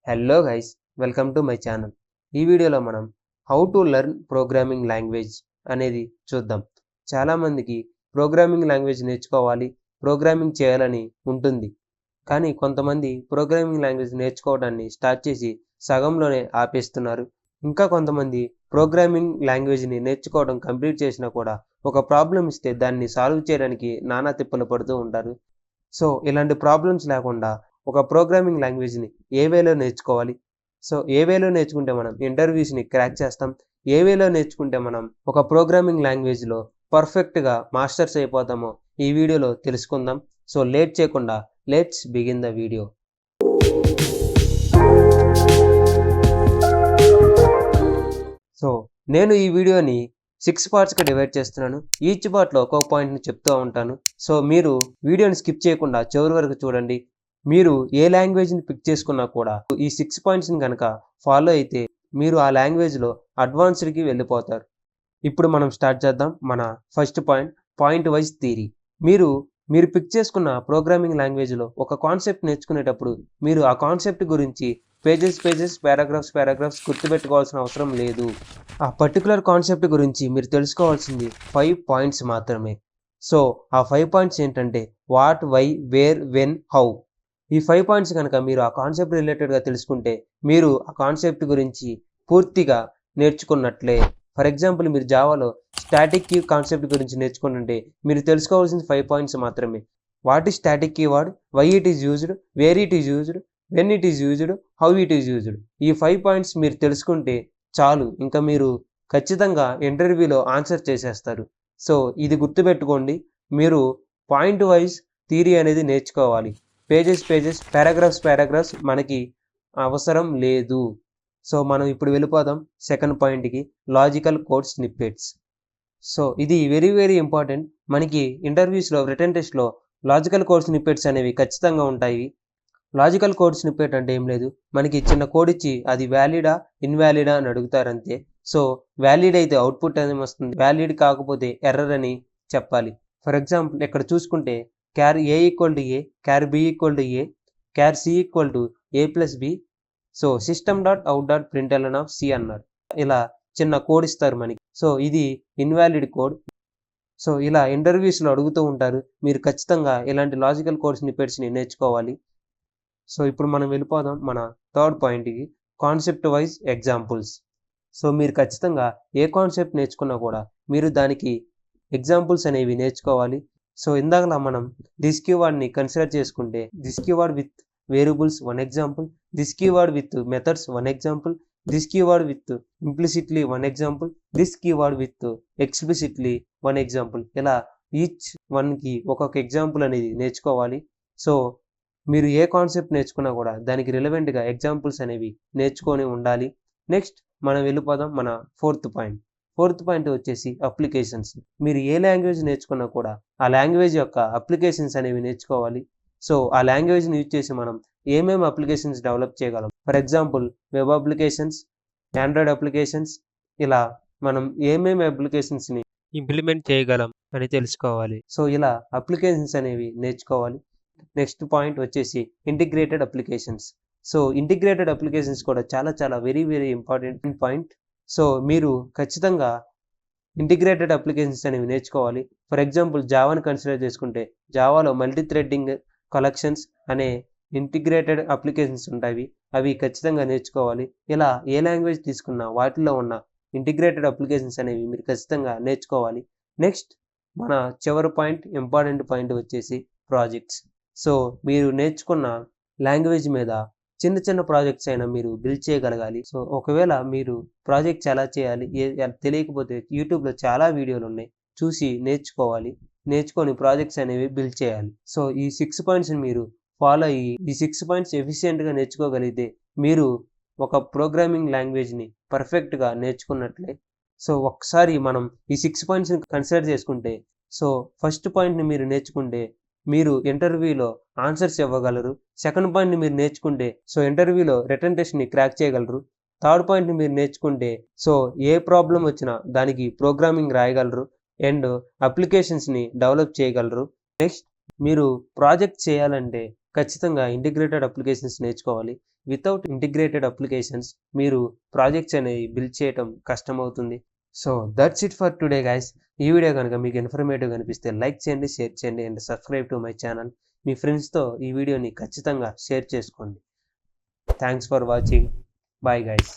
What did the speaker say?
Hello guys, welcome to my channel. ఈ వీడియోలో మనం how to learn programming language అనేది చూద్దాం. చాలామందికి ప్రోగ్రామింగ్ లాంగ్వేజ్ నేర్చుకోవాలి, ప్రోగ్రామింగ్ చేయాలని ఉంటుంది. కానీ కొంతమంది ప్రోగ్రామింగ్ లాంగ్వేజ్ నేర్చుకోవడాన్ని స్టార్ట్ చేసి సగంలోనే ఆపేస్తున్నారు. ఇంకా కొంతమంది ప్రోగ్రామింగ్ లాంగ్వేజ్ని నేర్చుకోవడం కంప్లీట్ చేసినా కూడా ఒక ప్రాబ్లం ఇస్తే దాన్ని సాల్వ్ చేయడానికి నానా తిప్పలు పడుతూ ఉంటారు. సో ఇలాంటి ప్రాబ్లమ్స్ లేకుండా ఒక ప్రోగ్రామింగ్ లాంగ్వేజ్ని ఏ వేలో నేర్చుకోవాలి, సో ఏ వేలో నేర్చుకుంటే మనం ఇంటర్వ్యూస్ని క్రాక్ చేస్తాం, ఏ వేలో నేర్చుకుంటే మనం ఒక ప్రోగ్రామింగ్ లాంగ్వేజ్లో పర్ఫెక్ట్గా మాస్టర్స్ అయిపోతామో ఈ వీడియోలో తెలుసుకుందాం. సో లేట్ చేయకుండా let's begin the video. So నేను ఈ వీడియోని 6 పార్ట్స్గా డివైడ్ చేస్తున్నాను. ఈచ్ పార్ట్లో ఒక్కొక్క పాయింట్ని చెప్తూ ఉంటాను. సో మీరు వీడియోని స్కిప్ చేయకుండా చివరి వరకు చూడండి. మీరు ఏ లాంగ్వేజ్ని పిక్ చేసుకున్నా కూడా ఈ 6 పాయింట్స్ని కనుక ఫాలో అయితే మీరు ఆ లాంగ్వేజ్లో అడ్వాన్స్డ్కి వెళ్ళిపోతారు. ఇప్పుడు మనం స్టార్ట్ చేద్దాం. మన ఫస్ట్ పాయింట్ వైజ్ థియరీ. మీరు పిక్ చేసుకున్న ప్రోగ్రామింగ్ లాంగ్వేజ్లో ఒక కాన్సెప్ట్ నేర్చుకునేటప్పుడు మీరు ఆ కాన్సెప్ట్ గురించి పేజెస్ పారాగ్రాఫ్స్ గుర్తుపెట్టుకోవాల్సిన అవసరం లేదు. ఆ పర్టికులర్ కాన్సెప్ట్ గురించి మీరు తెలుసుకోవాల్సింది 5 పాయింట్స్ మాత్రమే. సో ఆ 5 పాయింట్స్ ఏంటంటే what, why, where, when, how. ఈ 5 పాయింట్స్ కనుక మీరు ఆ కాన్సెప్ట్ రిలేటెడ్గా తెలుసుకుంటే మీరు ఆ కాన్సెప్ట్ గురించి పూర్తిగా నేర్చుకున్నట్లే. ఫర్ ఎగ్జాంపుల్, మీరు జావాలో స్టాటిక్ కీ కాన్సెప్ట్ గురించి నేర్చుకుంటుంటే మీరు తెలుసుకోవాల్సింది 5 పాయింట్స్ మాత్రమే. What is static keyword, why it is used, where it is used, when it is used, how it is used. ఈ 5 పాయింట్స్ మీరు తెలుసుకుంటే చాలు, ఇంకా మీరు ఖచ్చితంగా ఇంటర్వ్యూలో ఆన్సర్ చేసేస్తారు. సో ఇది గుర్తుపెట్టుకోండి. మీరు పాయింట్ వైజ్ థియరీ అనేది నేర్చుకోవాలి. పేజెస్ పారాగ్రాఫ్స్ మనకి అవసరం లేదు. సో మనం ఇప్పుడు వెళ్ళిపోదాం సెకండ్ పాయింట్కి, లాజికల్ కోడ్ స్నిప్పెట్స్. సో ఇది వెరీ వెరీ ఇంపార్టెంట్. మనకి ఇంటర్వ్యూస్లో, రిటన్ టెస్ట్లో లాజికల్ కోడ్ స్నిప్పెట్స్ అనేవి ఖచ్చితంగా ఉంటాయి. లాజికల్ కోడ్ స్నిప్పెట్ అంటే ఏం లేదు, మనకి చిన్న కోడ్ ఇచ్చి అది వ్యాలిడా ఇన్వాలిడా అని అడుగుతారంతే. సో వ్యాలిడ్ అయితే అవుట్పుట్ అనేది వస్తుంది, వ్యాలిడ్ కాకపోతే ఎర్రర్ అని చెప్పాలి. ఫర్ ఎగ్జాంపుల్ ఇక్కడ చూసుకుంటే char a equal to a, char b equal to a, char c equal to a plus b. So system.out.println of c అన్నారు. ఇలా చిన్న కోడ్ ఇస్తారు మనకి. సో ఇది ఇన్వాలిడ్ కోడ్. సో ఇలా ఇంటర్వ్యూస్లో అడుగుతూ ఉంటారు. మీరు ఖచ్చితంగా ఇలాంటి లాజికల్ కోడ్ స్నిప్పెట్స్ని నేర్చుకోవాలి. సో ఇప్పుడు మనం వెళ్ళిపోదాం మన థర్డ్ పాయింట్కి, కాన్సెప్ట్ వైజ్ ఎగ్జాంపుల్స్. సో మీరు ఖచ్చితంగా ఏ కాన్సెప్ట్ నేర్చుకున్నా కూడా మీరు దానికి ఎగ్జాంపుల్స్ అనేవి నేర్చుకోవాలి. సో ఇందాకలా మనం దిస్ కీవర్డ్ని కన్సిడర్ చేసుకుంటే this keyword with variables 1 example, this keyword with methods 1 example, this keyword with implicitly 1 example, this keyword with explicitly 1 example. ఇలా ఈచ్ వన్కి ఒక్కొక్క ఎగ్జాంపుల్ అనేది నేర్చుకోవాలి. సో మీరు ఏ కాన్సెప్ట్ నేర్చుకున్నా కూడా దానికి రిలవెంట్గా ఎగ్జాంపుల్స్ అనేవి నేర్చుకొని ఉండాలి. నెక్స్ట్ మనం వెళ్ళిపోదాం మన ఫోర్త్ పాయింట్ వచ్చేసి అప్లికేషన్స్. మీరు ఏ లాంగ్వేజ్ నేర్చుకున్నా కూడా ఆ లాంగ్వేజ్ యొక్క అప్లికేషన్స్ అనేవి నేర్చుకోవాలి. సో ఆ లాంగ్వేజ్ని యూజ్ చేసి మనం ఏమేమి అప్లికేషన్స్ డెవలప్ చేయగలం. For example web applications, Android applications, ఇలా మనం ఏమేమి అప్లికేషన్స్ని ఇంప్లిమెంట్ చేయగలం అని తెలుసుకోవాలి. సో ఇలా అప్లికేషన్స్ అనేవి నేర్చుకోవాలి. నెక్స్ట్ పాయింట్ వచ్చేసి integrated applications. So integrated applications కూడా చాలా very very important point. So మీరు ఖచ్చితంగా ఇంటిగ్రేటెడ్ అప్లికేషన్స్ అనేవి నేర్చుకోవాలి. ఫర్ ఎగ్జాంపుల్ జావాని కన్సిడర్ చేసుకుంటే జావాలో మల్టీ థ్రెడ్డింగ్ కలెక్షన్స్ అనే ఇంటిగ్రేటెడ్ అప్లికేషన్స్ ఉంటాయి, అవి ఖచ్చితంగా నేర్చుకోవాలి. ఇలా ఏ లాంగ్వేజ్ తీసుకున్నా వాటిలో ఉన్న ఇంటిగ్రేటెడ్ అప్లికేషన్స్ అనేవి మీరు ఖచ్చితంగా నేర్చుకోవాలి. నెక్స్ట్ మన చివరి ఇంపార్టెంట్ పాయింట్ వచ్చేసి ప్రాజెక్ట్స్. సో మీరు నేర్చుకున్న లాంగ్వేజ్ మీద చిన్న ప్రాజెక్ట్స్ అయినా మీరు బిల్డ్ చేయగలగాలి. సో ఒకవేళ మీరు ప్రాజెక్ట్స్ ఎలా చేయాలి తెలియకపోతే యూట్యూబ్లో చాలా వీడియోలు ఉన్నాయి, చూసి నేర్చుకొని ప్రాజెక్ట్స్ అనేవి బిల్డ్ చేయాలి. సో ఈ 6 పాయింట్స్ని మీరు ఫాలో అయ్యి ఈ 6 పాయింట్స్ ఎఫిషియెంట్గా నేర్చుకోగలిగితే మీరు ఒక ప్రోగ్రామింగ్ లాంగ్వేజ్ని పర్ఫెక్ట్గా నేర్చుకున్నట్లే. సో ఒకసారి మనం ఈ 6 పాయింట్స్ని కన్సిడర్ చేసుకుంటే, సో ఫస్ట్ పాయింట్ని మీరు నేర్చుకుంటే మీరు ఇంటర్వ్యూలో ఆన్సర్స్ ఇవ్వగలరు. సెకండ్ పాయింట్ని మీరు నేర్చుకుంటే సో ఇంటర్వ్యూలో రిటన్ టెస్ట్ని క్రాక్ చేయగలరు. థర్డ్ పాయింట్ని మీరు నేర్చుకుంటే సో ఏ ప్రాబ్లం వచ్చినా దానికి ప్రోగ్రామింగ్ రాయగలరు అండ్ అప్లికేషన్స్ని డెవలప్ చేయగలరు. నెక్స్ట్ మీరు ప్రాజెక్ట్ చేయాలంటే ఖచ్చితంగా ఇంటిగ్రేటెడ్ అప్లికేషన్స్ నేర్చుకోవాలి. వితౌట్ ఇంటిగ్రేటెడ్ అప్లికేషన్స్ మీరు ప్రాజెక్ట్స్ అనేవి బిల్డ్ చేయటం కష్టమవుతుంది. So that's it for today guys. ఈ వీడియో కనుక మీకు ఇన్ఫర్మేటివ్ అనిపిస్తే లైక్ చేయండి, షేర్ చేయండి and subscribe to my channel. మీ ఫ్రెండ్స్తో ఈ వీడియోని ఖచ్చితంగా షేర్ చేసుకోండి. Thanks for watching. Bye guys.